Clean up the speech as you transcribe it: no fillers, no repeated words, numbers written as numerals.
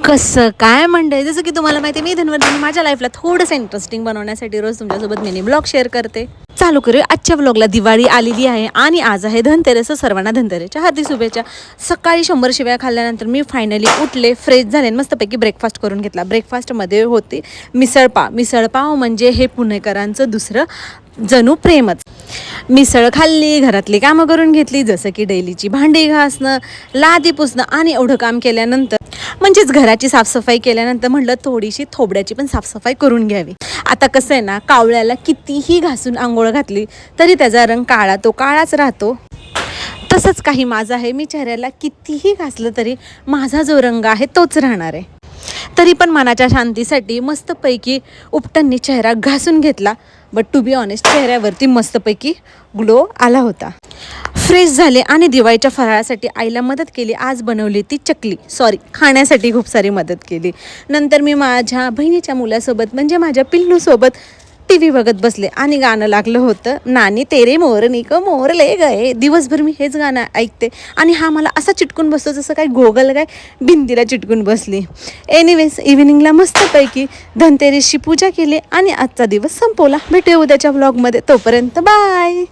कसं काय म्हणते, जसं की तुम्हाला माहिती आहे, मी धनवर्धनी माझ्या लाईफला थोडंसं इंटरेस्टिंग बनवण्यासाठी रोज तुमच्यासोबत मिनी ब्लॉग शेअर करते. चालू करूया आजच्या ब्लॉगला. दिवाळी आलेली आहे आणि आज आहे धनतेरस. सर्वांना धनतेरसच्या हार्दिक शुभेच्छा. सकाळी 100 शिव्या खाल्ल्यानंतर मी फायनली उठले, फ्रेश झाले, मस्तपैकी ब्रेकफास्ट करून घेतला. ब्रेकफास्टमध्ये होती मिसळपाव. मिसळपाव म्हणजे हे पुणेकरांचं दुसरं जणू प्रेमच. मिसळ खाल्ली, घरातली कामं करून घेतली, जसं की डेलीची भांडी घासणं, लादी पुसणं आणि एवढं काम केल्यानंतर म्हणजेच घराची साफसफाई केल्यानंतर म्हटलं थोडीशी थोबड्याची पण साफसफाई करून घ्यावी. आता कसं आहे ना, कावळ्याला कितीही घासून आंघोळ घातली तरी त्याचा रंग काळा तो काळाच राहतो. तसंच काही माझं आहे, मी चेहऱ्याला कितीही घासलं तरी माझा जो रंग आहे तोच राहणार आहे. तरी पण मनाच्या शांतीसाठी मस्तपैकी उपटननी चेहरा घासून घेतला. बट टू बी ऑनेस्ट, चेहऱ्यावरती मस्तपैकी ग्लो आला होता. फ्रेश झाले आणि दिवाळीच्या फराळासाठी आईला मदत केली. आज बनवली ती चकली. खाण्यासाठी खूप सारी मदत केली. नंतर मी माझ्या बहिणीच्या मुलासोबत म्हणजे माझ्या पिल्लूसोबत TV बघत बसले आणि गाणं लागलं होतं, नानी तेरे मोरनी को मोर ले गए. दिवसभर मी हेच गाणं ऐकते आणि हा मला असा चिटकून बसतो जसं काय गोगल काय भिंतीला चिटकून बसली. एनिवेज, इव्हिनिंगला मस्तपैकी धनतेरसची पूजा केली आणि आजचा दिवस संपवला. भेटूया उद्याच्या व्लॉगमध्ये. तोपर्यंत बाय.